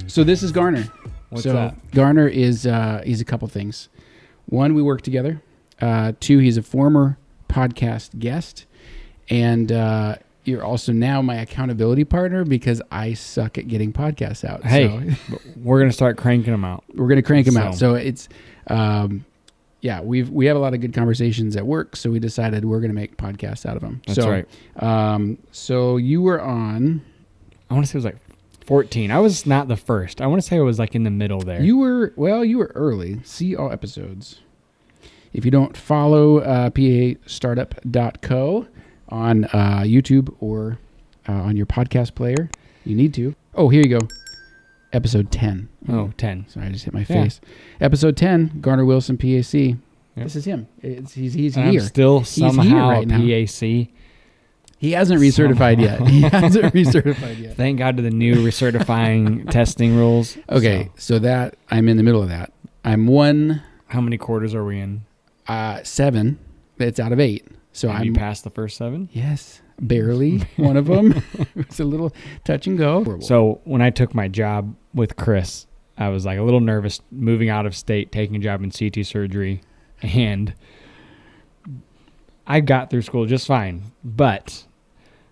So this is Garner. What's that? Garner is he's a couple things. One, we work together. Two, he's a former podcast guest, and you're also now my accountability partner because I suck at getting podcasts out. Hey, we're gonna start cranking them out. We're gonna crank them out. So it's we have a lot of good conversations at work, so we decided we're gonna make podcasts out of them. That's right. So you were on. I want to say it was like 14. I was not the first. I want to say it was like in the middle there. You were early. See all episodes. If you don't follow PA-Startup.co on YouTube or on your podcast player, you need to. Oh, here you go. Episode 10. Oh, 10. Sorry, I just hit my face. Episode 10, Garner Wilson PA-C. Yep. This is him. He's here. I'm still somehow right now. PA-C. He hasn't recertified yet. He hasn't recertified yet. Thank God to the new recertifying testing rules. Okay, so that I'm in the middle of that. I'm one. How many quarters are we in? 7. It's out of 8. So Have you passed the first 7? Yes, barely. One of them. It's a little touch and go. So when I took my job with Chris, I was like a little nervous moving out of state, taking a job in CT surgery, and I got through school just fine. But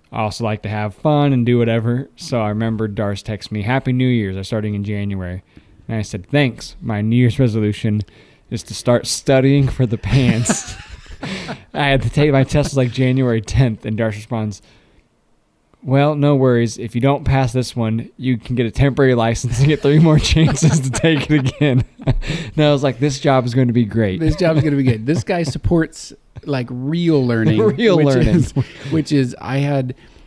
I also like to have fun and do whatever. So I remember Darce texted me, "Happy New Year's. I'm starting in January." And I said, "Thanks. My New Year's resolution is to start studying for the pants." I had to take my test was like January 10th, and Darce responds, "Well, no worries. If you don't pass this one, you can get a temporary license and get 3 more chances to take it again." And I was like, this job is going to be great. This job is going to be good. This guy supports like real learning. Which is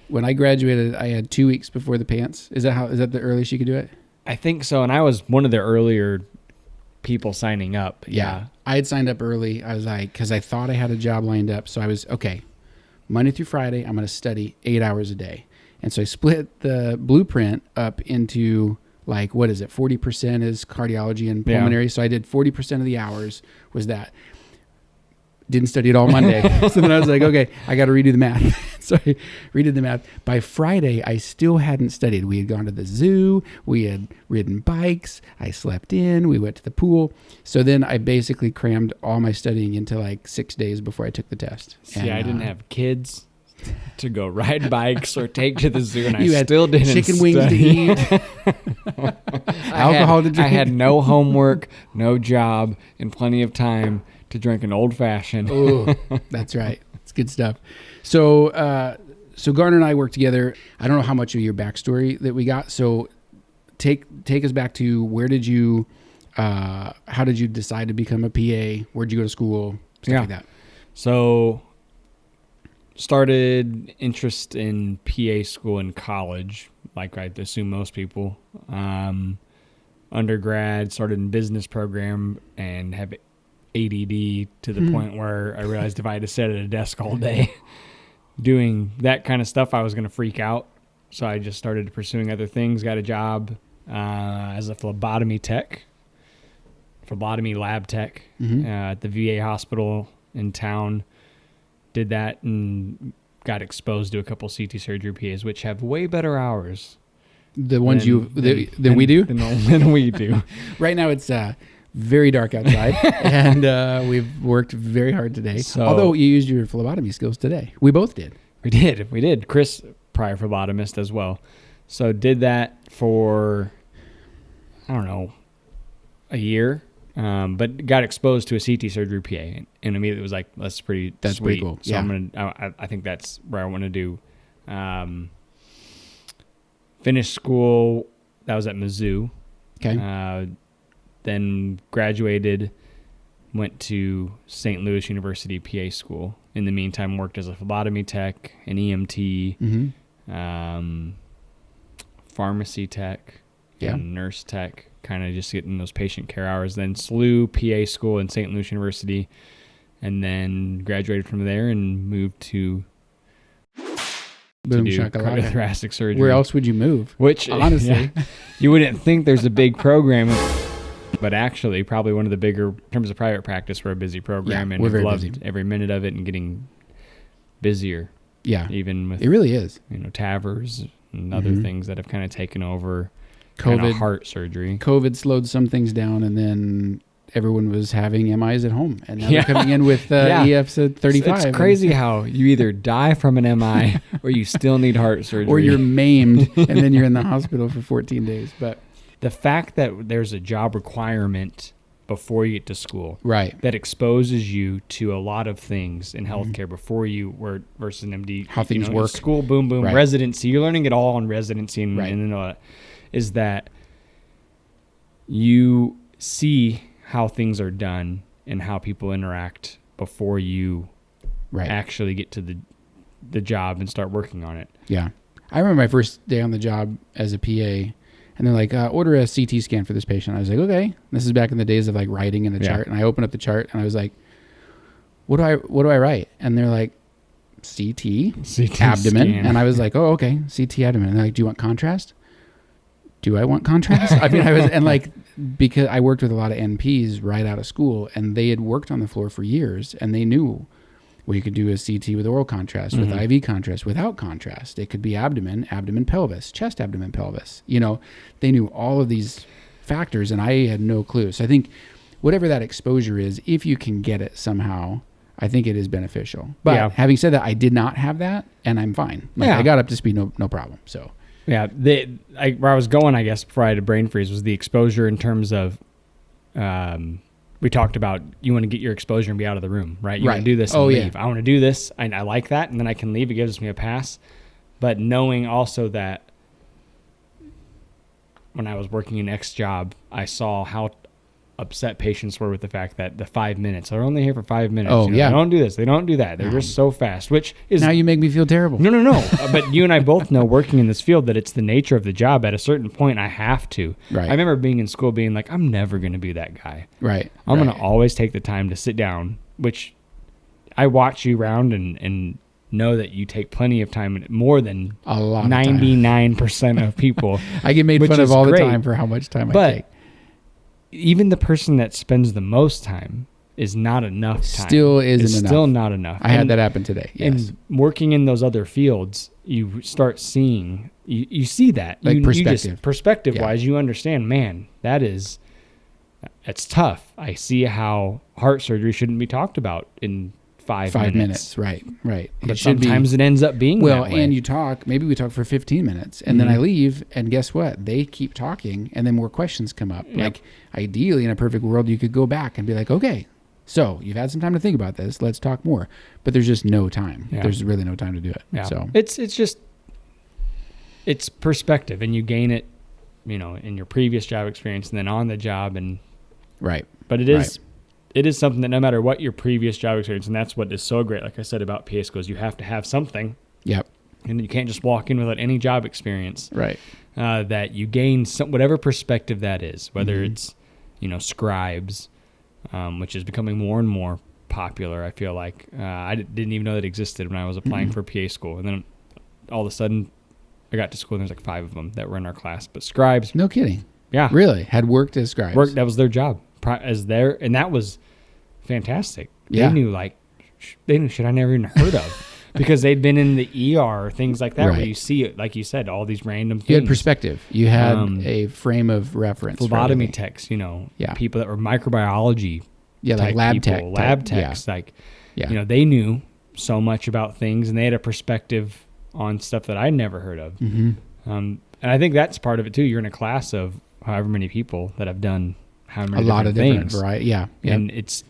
when I graduated, I had 2 weeks before the pants. Is that the earliest you could do it? I think so. And I was one of the earlier people signing up. Yeah. I had signed up early. I was like, because I thought I had a job lined up. So I was, okay, Monday through Friday, I'm going to study 8 hours a day. And so I split the blueprint up into like, what is it? 40% is cardiology and pulmonary. So I did 40% of the hours was that. Didn't study it all Monday. So then I was like, okay, I got to redo the math. So I redid the math. By Friday, I still hadn't studied. We had gone to the zoo. We had ridden bikes. I slept in. We went to the pool. So then I basically crammed all my studying into like 6 days before I took the test. See, I didn't have kids to go ride bikes or take to the zoo, and I still didn't chicken study. Wings to eat. Alcohol to drink. I had no homework, no job, and plenty of time to drink an old fashioned. Oh, that's right. It's good stuff. So Garner and I work together. I don't know how much of your backstory that we got. So take us back to how did you decide to become a PA? Where'd you go to school? Stuff like that. So started interest in PA school in college, like I assume most people. Undergrad, started in business program and have ADD to the point where I realized if I had to sit at a desk all day doing that kind of stuff, I was going to freak out. So I just started pursuing other things, got a job as a phlebotomy lab tech at the VA hospital in town. Did that and got exposed to a couple CT surgery PAs, which have way better hours. The ones than we do? Than we do. Right now it's very dark outside, and we've worked very hard today. So, although you used your phlebotomy skills today. We both did. We did. Chris, prior phlebotomist as well. So did that for, I don't know, a year, but got exposed to a CT surgery PA, and immediately was like, that's pretty sweet. Pretty cool. So I think that's where I want to do. Finished school. That was at Mizzou. Okay. Then graduated, went to St. Louis University PA school. In the meantime, worked as a phlebotomy tech, an EMT, pharmacy tech, and nurse tech, kind of just getting those patient care hours. Then SLU PA school in St. Louis University, and then graduated from there and moved to Boom, do shakalaka. cardiothoracic surgery. Where else would you move? Which, honestly, you wouldn't think there's a big program. But actually, probably one of the bigger, in terms of private practice, we're a busy program, and we've loved every minute of it and getting busier. Yeah. Even with, it really is. TAVRs and other things that have kind of taken over kind of heart surgery. COVID slowed some things down, and then everyone was having MIs at home, and now they're coming in with EFs at 35. It's crazy how you either die from an MI or you still need heart surgery. Or you're maimed, and then you're in the hospital for 14 days. But the fact that there's a job requirement before you get to school, right, that exposes you to a lot of things in healthcare before you were versus an MD. How things work. School, boom, boom, right. Residency. You're learning it all in residency, and, right. and all that. Is that you see how things are done and how people interact before you actually get to the job and start working on it. Yeah. I remember my first day on the job as a PA, and they're like, order a CT scan for this patient. I was like, okay. This is back in the days of like writing in a chart. And I opened up the chart and I was like, what do I write? And they're like, CT abdomen. Scan. And I was like, oh, okay. CT abdomen. And they're like, do you want contrast? Do I want contrast? I mean, because I worked with a lot of NPs right out of school, and they had worked on the floor for years, and they knew, well, you could do a CT with oral contrast, with IV contrast, without contrast. It could be abdomen, pelvis, chest, abdomen, pelvis. They knew all of these factors, and I had no clue. So I think whatever that exposure is, if you can get it somehow, I think it is beneficial. But having said that, I did not have that, and I'm fine. I got up to speed, no problem. So. Yeah, where I was going, I guess, before I had a brain freeze, was the exposure in terms of, we talked about you want to get your exposure and be out of the room, right? You want to do this and leave. I want to do this, and I like that, and then I can leave. It gives me a pass. But knowing also that when I was working in X job, I saw how upset patients were with the fact that the 5 minutes, they're only here for 5 minutes. Oh, They don't do this. They don't do that. They're just so fast, which is... Now you make me feel terrible. No. But you and I both know, working in this field, that it's the nature of the job. At a certain point, I have to. Right. I remember being in school being like, I'm never going to be that guy. Right. I'm going to always take the time to sit down, which I watch you around and know that you take plenty of time, more than a lot 99% of people. I get made fun of all the time for how much time I take. Even the person that spends the most time is not enough time. Still isn't enough. Still not enough. I had that happen today. Yes. And working in those other fields, you start seeing, you see that. Like perspective. Perspective-wise, you understand, man, it's tough. I see how heart surgery shouldn't be talked about in 5 minutes. Right. But sometimes it ends up being that way. And maybe we talk for 15 minutes, and then I leave, and guess what? They keep talking, and then more questions come up. Yep. Like, ideally, in a perfect world, you could go back and be like, okay, so you've had some time to think about this. Let's talk more. But there's just no time. Yeah. There's really no time to do it. Yeah. So it's perspective, and you gain it, in your previous job experience and then on the job. And right. But it is... Right. It is something that no matter what your previous job experience, and that's what is so great, like I said about PA schools, you have to have something. Yep. And you can't just walk in without any job experience. Right. That you gain whatever perspective that is, whether it's, scribes, which is becoming more and more popular, I feel like. I didn't even know that existed when I was applying for PA school. And then all of a sudden, I got to school and there's like 5 of them that were in our class. But scribes. No kidding. Yeah. Really? Had worked as scribes. That was their job. And that was fantastic. Yeah. They knew shit I never even heard of because they'd been in the ER, things like that, where you see it, like you said, all these random things. You had perspective. You had a frame of reference. Phlebotomy techs, people that were microbiology. Yeah, like lab techs. Yeah. They knew so much about things, and they had a perspective on stuff that I'd never heard of. Mm-hmm. And I think that's part of it too. You're in a class of however many people that have done a lot of different variety. Yeah. Yep. And it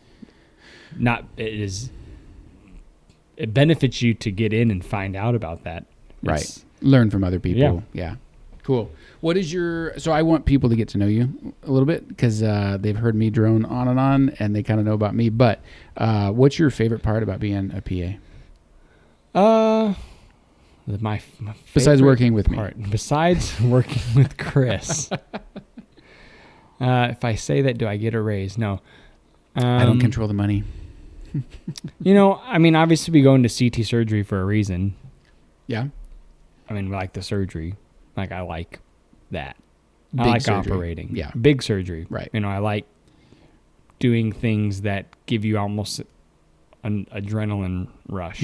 benefits you to get in and find out about that. Right. Learn from other people. Yeah. Cool. So I want people to get to know you a little bit because they've heard me drone on and they kind of know about me. But what's your favorite part about being a PA? My besides working with me. Besides working with Chris. If I say that, do I get a raise? No. I don't control the money. Obviously we go into CT surgery for a reason. Yeah. We like the surgery. Like, I like that. Big I like surgery. operating. Yeah. Big surgery. Right. I like doing things that give you almost an adrenaline rush,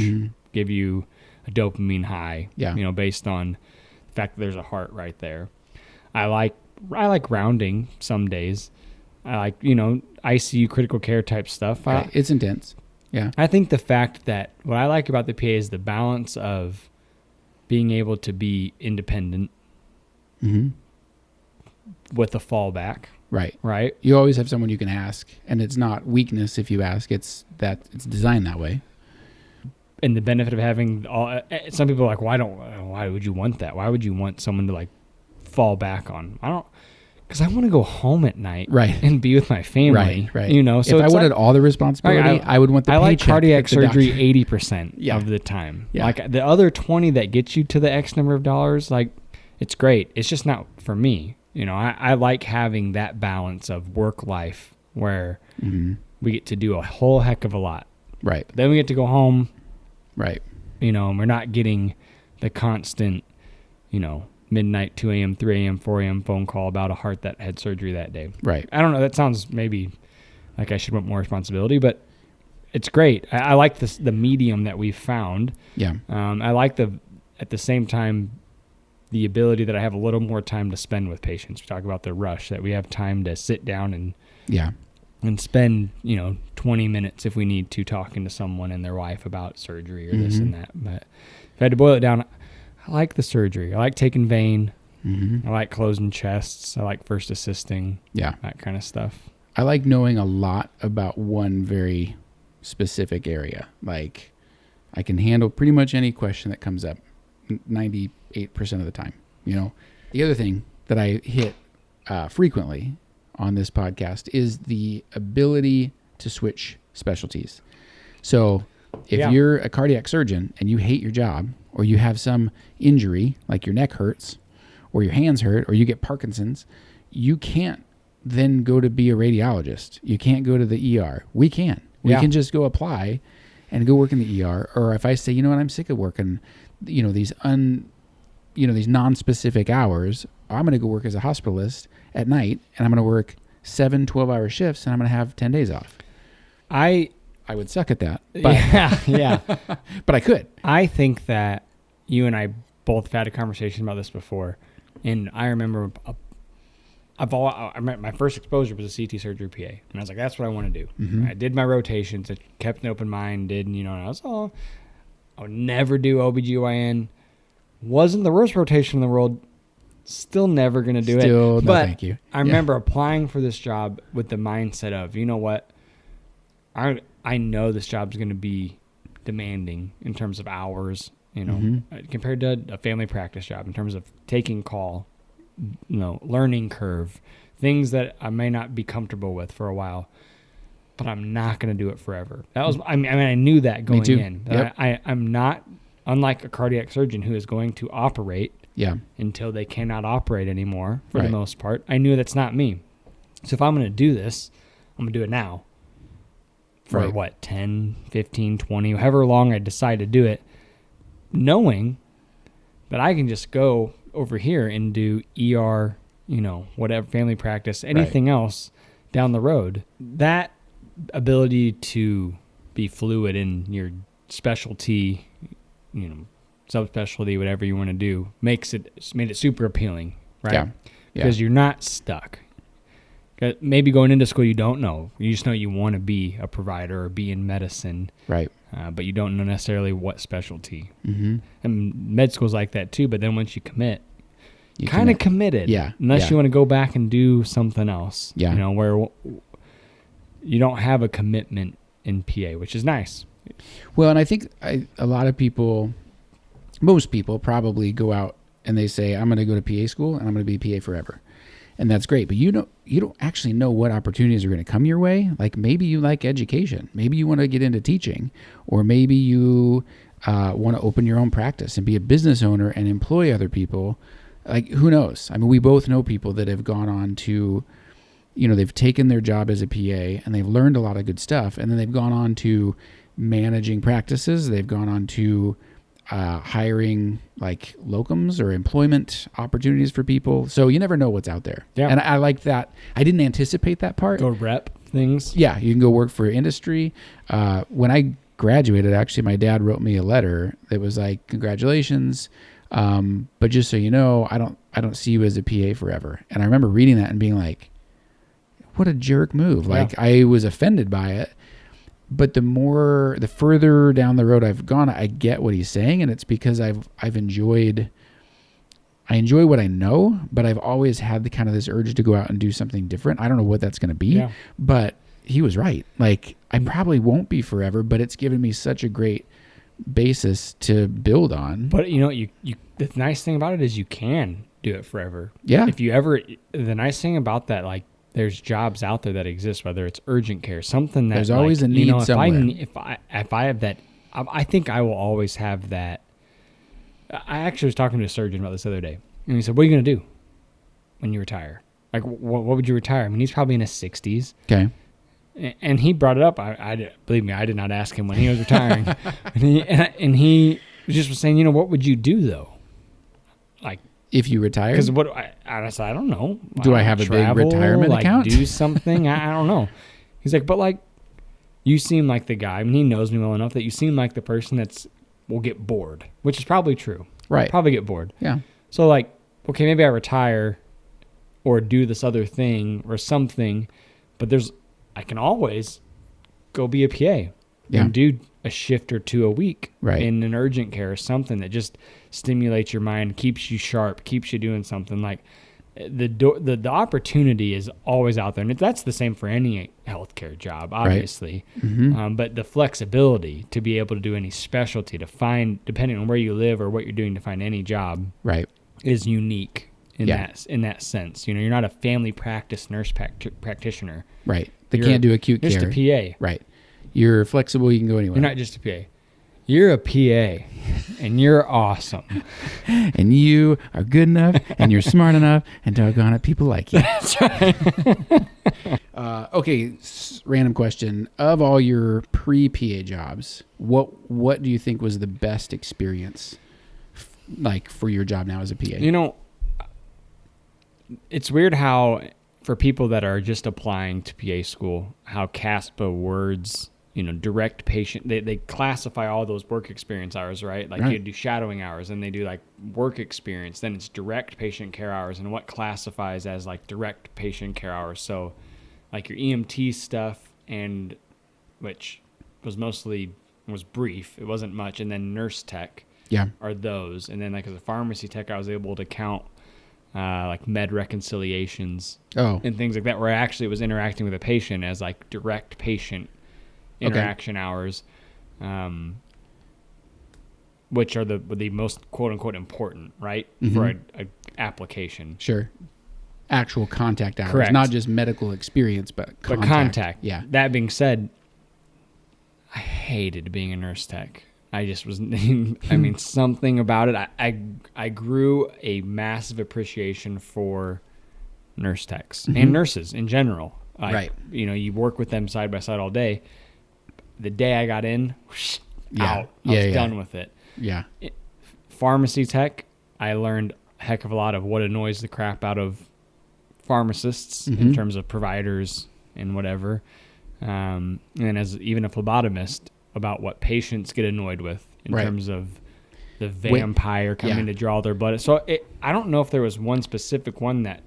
give you a dopamine high, based on the fact that there's a heart right there. I like I like rounding some days. I like, ICU critical care type stuff. Right. It's intense. Yeah. I think the fact that what I like about the PA is the balance of being able to be independent with a fallback. Right. Right. You always have someone you can ask, and it's not weakness if you ask. It's designed that way. And the benefit of having some people are like, why would you want that? Why would you want someone to like fall back on? Because I want to go home at night, right, and be with my family, right. So if I wanted all the responsibility, I would want the paycheck. I like cardiac surgery 80% of the time. Yeah. Like the other 20 that gets you to the X number of dollars, like it's great. It's just not for me. I like having that balance of work life where we get to do a whole heck of a lot. Right. But then we get to go home. Right. And we're not getting the constant, midnight, 2 a.m., 3 a.m., 4 a.m. phone call about a heart that had surgery that day. Right. I don't know. That sounds maybe like I should want more responsibility, but it's great. I like the medium that we've found. Yeah. I like at the same time, the ability that I have a little more time to spend with patients. We talk about the rush, that we have time to sit down and spend, 20 minutes if we need to talking to someone and their wife about surgery or this and that. But if I had to boil it down, I like the surgery. I like taking vein. I like closing chests. I like first assisting. Yeah. That kind of stuff. I like knowing a lot about one very specific area. Like I can handle pretty much any question that comes up 98% of the time. The other thing that I hit frequently on this podcast is the ability to switch specialties. So if you're a cardiac surgeon and you hate your job, or you have some injury like your neck hurts or your hands hurt or you get Parkinson's, you can't then go to be a radiologist. You can't go to the ER. We can. We can just go apply and go work in the ER. Or if I say, I'm sick of working, these non-specific hours, I'm going to go work as a hospitalist at night, and I'm going to work 7 12-hour shifts, and I'm going to have 10 days off. I would suck at that. But yeah. But I could. I think that you and I both had a conversation about this before, and I remember my first exposure was a CT surgery PA, and I was like, that's what I want to do. I did my rotations. I kept an open mind, and I would never do OBGYN. Wasn't the worst rotation in the world. Still never going to do it. No, but thank you. I remember applying for this job with the mindset of, you know what? I know this job's going to be demanding in terms of hours, compared to a family practice job in terms of taking call, learning curve, things that I may not be comfortable with for a while, but I'm not going to do it forever. That was, I knew that going in. Yep. I'm not, unlike a cardiac surgeon who is going to operate until they cannot operate anymore for the most part. I knew that's not me. So if I'm going to do this, I'm going to do it now. For 10, 15, 20, however long I decide to do it, knowing that I can just go over here and do ER, whatever, family practice, anything else down the road. That ability to be fluid in your specialty, subspecialty, whatever you want to do, made it super appealing, right? Yeah. Because you're not stuck. Maybe going into school, you don't know. You just know you want to be a provider or be in medicine. Right. But you don't know necessarily what specialty. And med school's like that too, but then once you commit, you kind of committed. Yeah. Unless you want to go back and do something else. Yeah. Where you don't have a commitment in PA, which is nice. Well, and I think a lot of people, most people probably go out and they say, I'm going to go to PA school and I'm going to be PA forever. And that's great, but you don't actually know what opportunities are going to come your way. Like maybe you like education, maybe you want to get into teaching, or maybe you want to open your own practice and be a business owner and employ other people. Like who knows? I mean, we both know people that have gone on to, they've taken their job as a PA and they've learned a lot of good stuff, and then they've gone on to managing practices. They've gone on to hiring like locums or employment opportunities for people. So you never know what's out there. Yeah. And I like that. I didn't anticipate that part. Go rep things. Yeah. You can go work for industry. When I graduated, actually, my dad wrote me a letter that was like, congratulations. But just so you know, I don't see you as a PA forever. And I remember reading that and being like, what a jerk move. Like, I was offended by it. But the further down the road I've gone, I get what he's saying, and it's because I enjoy what I know, but I've always had the kind of this urge to go out and do something different. I don't know what that's going to be, but he was right. Like, I probably won't be forever, but it's given me such a great basis to build on. But you the nice thing about it is you can do it forever. Yeah. If you ever, the nice thing about that, like, there's jobs out there that exist, whether it's urgent care, something that there's always a need somewhere. If I have that, I think I will always have that. I actually was talking to a surgeon about this the other day, and he said, "What are you going to do when you retire? Like, what would you retire?" I mean, he's probably in his 60s. Okay. And he brought it up. I believe me, I did not ask him when he was retiring, and he just was saying, what would you do though? Like, if you retire? Because I said, I don't know. Do I have a big retirement account? Do something? I don't know. He's like, but like, you seem like the guy. I mean, he knows me well enough that you seem like the person will get bored, which is probably true. Right. Probably get bored. Yeah. So like, okay, maybe I retire or do this other thing or something, but I can always go be a PA and do a shift or two a week in an urgent care or something that just stimulates your mind, keeps you sharp, keeps you doing something. Like, the opportunity is always out there, and that's the same for any healthcare job, obviously. Right. Mm-hmm. But the flexibility to be able to do any specialty, to find, depending on where you live or what you're doing, to find any job, is unique in that sense. You're not a family practice nurse practitioner, right? They can't do acute care. Just a PA, right? You're flexible. You can go anywhere. You're not just a PA. You're a PA, and you're awesome. And you are good enough, and you're smart enough, and doggone it, people like you. That's right. Okay, random question. Of all your pre-PA jobs, what do you think was the best experience, like, for your job now as a PA? It's weird how, for people that are just applying to PA school, how CASPA words... direct patient, they classify all those work experience hours, right? Like, you do shadowing hours, and they do like work experience, then it's direct patient care hours, and what classifies as like direct patient care hours. So like your EMT stuff, and which was brief, it wasn't much, and then nurse tech are those. And then like as a pharmacy tech, I was able to count like med reconciliations and things like that, where I actually was interacting with a patient as like direct patient interaction hours, which are the most quote unquote important, right? For a application. Sure. Actual contact hours. Correct. Not just medical experience, but contact. But contact. Yeah. That being said, I hated being a nurse tech. I just was, I mean, something about it. I grew a massive appreciation for nurse techs and nurses in general. Right. You work with them side by side all day. The day I got in, out. I was done with it. Yeah. Pharmacy tech, I learned a heck of a lot of what annoys the crap out of pharmacists in terms of providers and whatever. And as even a phlebotomist, about what patients get annoyed with in terms of the vampire coming to draw their blood. So I don't know if there was one specific one that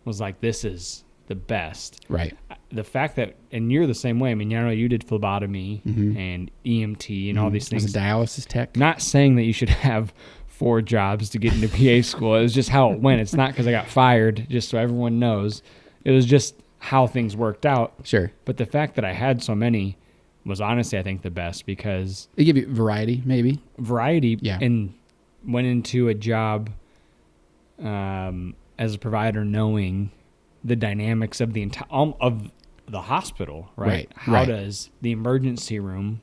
was like, this is the best. Right. The fact that, and you're the same way. I mean, you did phlebotomy and EMT and all these things. As a dialysis tech. Not saying that you should have 4 jobs to get into PA school. It was just how it went. It's not because I got fired, just so everyone knows. It was just how things worked out. Sure. But the fact that I had so many was honestly, I think, the best, because they give you variety, maybe. And went into a job as a provider, knowing the dynamics of the of the hospital, right? How does the emergency room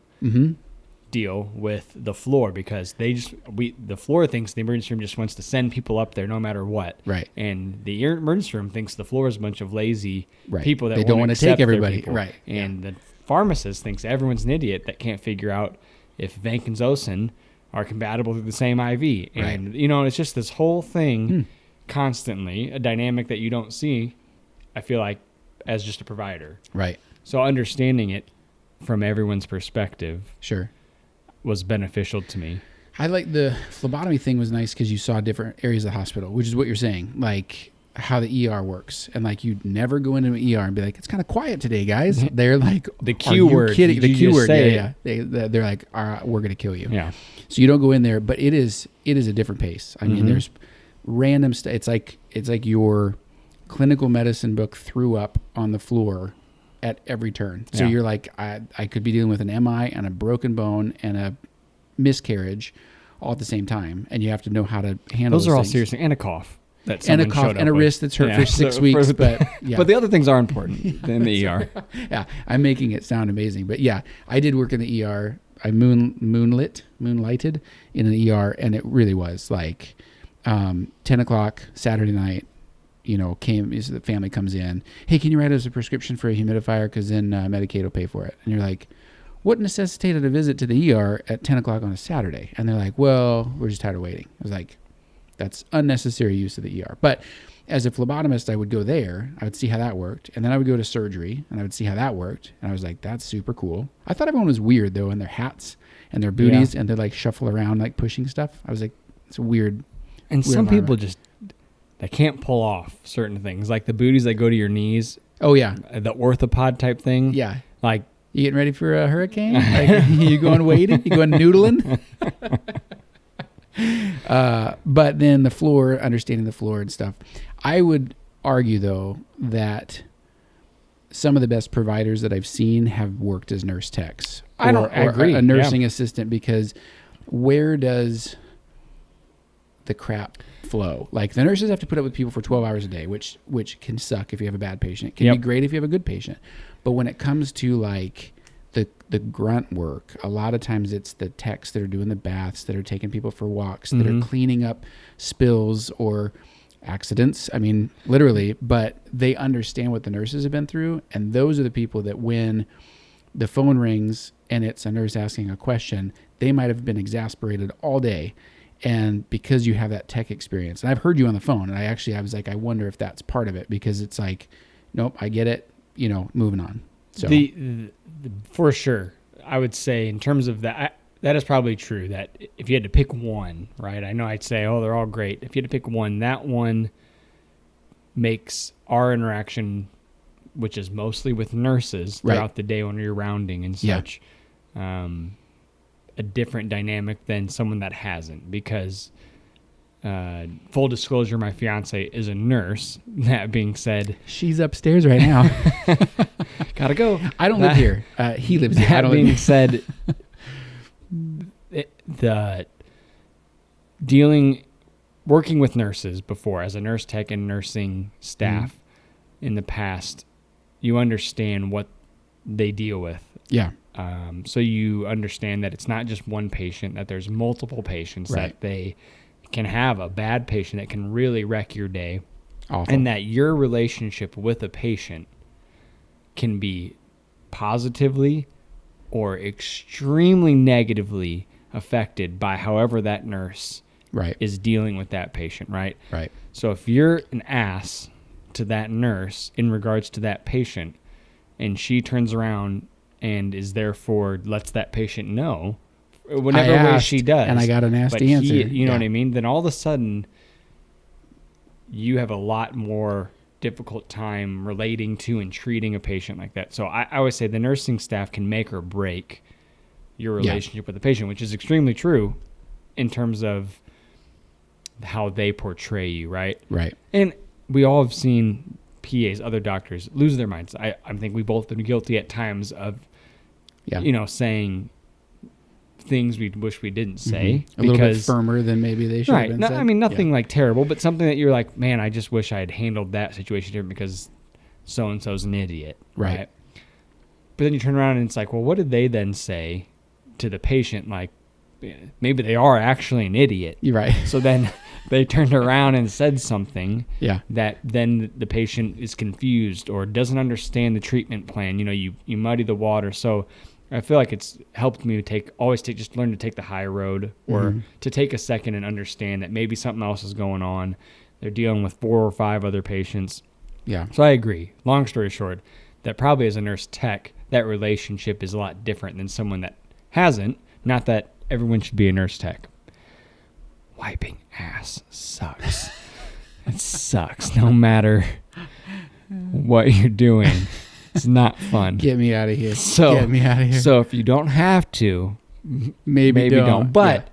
deal with the floor? Because the floor thinks the emergency room just wants to send people up there no matter what, right? And the emergency room thinks the floor is a bunch of lazy people that they don't want to take everybody, right? And the pharmacist thinks everyone's an idiot that can't figure out if vancomycin are compatible with the same IV, and it's just this whole thing constantly, a dynamic that you don't see, I feel like, as just a provider. Right. So understanding it from everyone's perspective was beneficial to me. I like the phlebotomy thing was nice because you saw different areas of the hospital, which is what you're saying, like how the ER works. And like you'd never go into an ER and be like, it's kind of quiet today, guys. They're like, the Q word. Kidding? The Q word. Yeah. They're like, all right, we're going to kill you. Yeah. So you don't go in there, but it is a different pace. I mean, there's random stuff. It's like your clinical medicine book threw up on the floor at every turn. So you're like, I could be dealing with an MI and a broken bone and a miscarriage all at the same time, and you have to know how to handle those are all things. serious, and a cough And a cough and a wrist that's hurt for 6 weeks. But but the other things are important than the ER. Yeah, I'm making it sound amazing. But yeah, I did work in the ER. I moonlighted in an ER, and it really was like 10 o'clock Saturday night. You know, the family comes in. Hey, can you write us a prescription for a humidifier? Because then Medicaid will pay for it. And you're like, what necessitated a visit to the ER at 10 o'clock on a Saturday? And they're like, well, we're just tired of waiting. I was like, that's unnecessary use of the ER. But as a phlebotomist, I would go there. I would see how that worked. And then I would go to surgery, and I would see how that worked. And I was like, that's super cool. I thought everyone was weird, though, in their hats and their booties, and they like shuffle around, like pushing stuff. I was like, it's a weird. And weird some people environment. they can't pull off certain things, like the booties that go to your knees. Oh, yeah. The orthopod type thing. Yeah. Like, you getting ready for a hurricane? Like, you going wading? You going noodling? But then the floor, understanding the floor and stuff. I would argue, though, that some of the best providers that I've seen have worked as nurse techs. I agree. A nursing assistant, because where does the crap flow? Like, the nurses have to put up with people for 12 hours a day, which can suck if you have a bad patient. It can be great if you have a good patient. But when it comes to like the grunt work, a lot of times it's the techs that are doing the baths, that are taking people for walks, that are cleaning up spills or accidents. I mean, literally, but they understand what the nurses have been through. And those are the people that when the phone rings and it's a nurse asking a question, they might have been exasperated all day. And because you have that tech experience, and I've heard you on the phone, and I was like, I wonder if that's part of it, because it's like, nope, I get it, moving on. So for sure, I would say in terms of that, that is probably true, that if you had to pick one, right? I know I'd say, oh, they're all great. If you had to pick one, that one makes our interaction, which is mostly with nurses throughout the day when you're rounding and such, a different dynamic than someone that hasn't, because full disclosure, my fiance is a nurse. That being said, she's upstairs right now. Gotta go. I don't live here. He lives here. That being said, working with nurses before as a nurse tech and nursing staff in the past, you understand what they deal with. Yeah. So you understand that it's not just one patient, that there's multiple patients, that they can have a bad patient that can really wreck your day. Awful. And that your relationship with a patient can be positively or extremely negatively affected by however that nurse is dealing with that patient, right? Right. So if you're an ass to that nurse in regards to that patient, and she turns around and is therefore lets that patient know whatever way she does, and I got a nasty answer. You know what I mean? Then all of a sudden, you have a lot more difficult time relating to and treating a patient like that. So I always say the nursing staff can make or break your relationship with the patient, which is extremely true in terms of how they portray you, right? Right. And we all have seen PAs, other doctors, lose their minds. I think we both been guilty at times of, saying things we wish we didn't say. A little bit firmer than maybe they should have been said. I mean, nothing like terrible, but something that you're like, man, I just wish I had handled that situation different because so-and-so's an idiot. Right. But then you turn around and it's like, well, what did they then say to the patient? Like, maybe they are actually an idiot. You're right. So then they turned around and said something that then the patient is confused or doesn't understand the treatment plan. You muddy the water. So I feel like it's helped me just learn to take the high road, or to take a second and understand that maybe something else is going on. They're dealing with 4 or 5 other patients. Yeah. So I agree. Long story short, that probably as a nurse tech, that relationship is a lot different than someone that hasn't. Not that everyone should be a nurse tech. wiping ass sucks. It sucks no matter what you're doing. It's not fun. Get me out of here. So, Get me out of here. So if you don't have to, maybe don't. But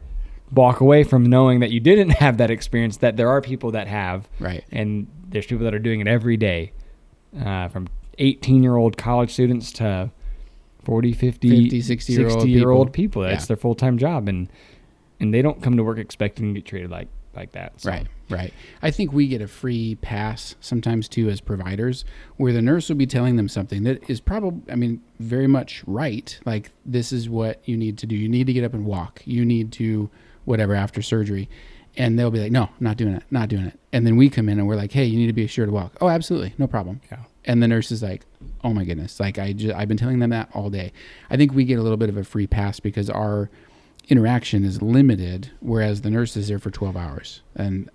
walk away from knowing that you didn't have that experience, that there are people that have. Right. And there's people that are doing it every day, from 18-year-old college students to 40, 50, 60-year-old people. That's their full-time job. And they don't come to work expecting to get treated like that. So. Right. I think we get a free pass sometimes too as providers, where the nurse will be telling them something that is probably, very much right. Like, this is what you need to do. You need to get up and walk. You need to whatever after surgery. And they'll be like, no, not doing it. And then we come in and we're like, hey, you need to be sure to walk. Oh, absolutely. No problem. Yeah. And the nurse is like, oh my goodness. Like, I've been telling them that all day. I think we get a little bit of a free pass because our interaction is limited, whereas the nurse is there for 12 hours. And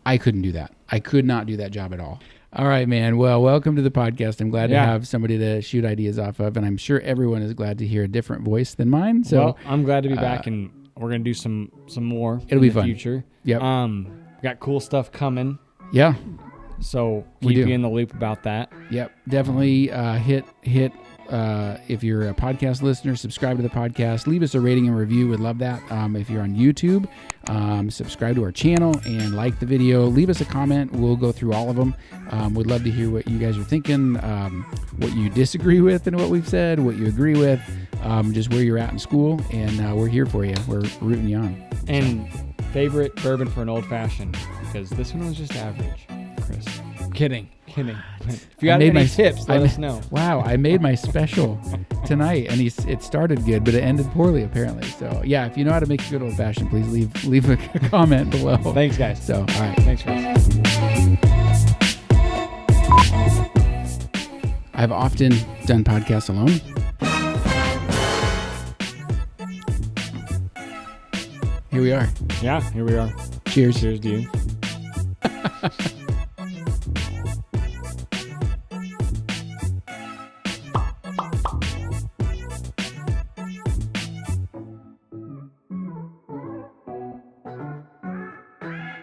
I couldn't do that. I could not do that job at all. All right, man. Well, welcome to the podcast. I'm glad to have somebody to shoot ideas off of, and I'm sure everyone is glad to hear a different voice than mine. So well, I'm glad to be back, and we're gonna do some more. It'll be fun. Future. Yep. We got cool stuff coming. Yeah. So keep you in the loop about that. Yep. Definitely hit. If you're a podcast listener, subscribe to the podcast. Leave us a rating and review. We'd love that. If you're on YouTube, subscribe to our channel and like the video. Leave us a comment. We'll go through all of them. We'd love to hear what you guys are thinking, what you disagree with and what we've said, what you agree with, just where you're at in school. And we're here for you. We're rooting you on. And favorite bourbon for an old fashioned, because this one was just average, Chris. Kidding. If you got any tips, let us know. Wow, I made my special tonight, and it started good, but it ended poorly apparently. So yeah, if you know how to make a good old fashioned, please leave a comment below. Thanks, guys. So all right, thanks, Chris. I've often done podcasts alone. Here we are. Yeah, here we are. Cheers. Cheers to you.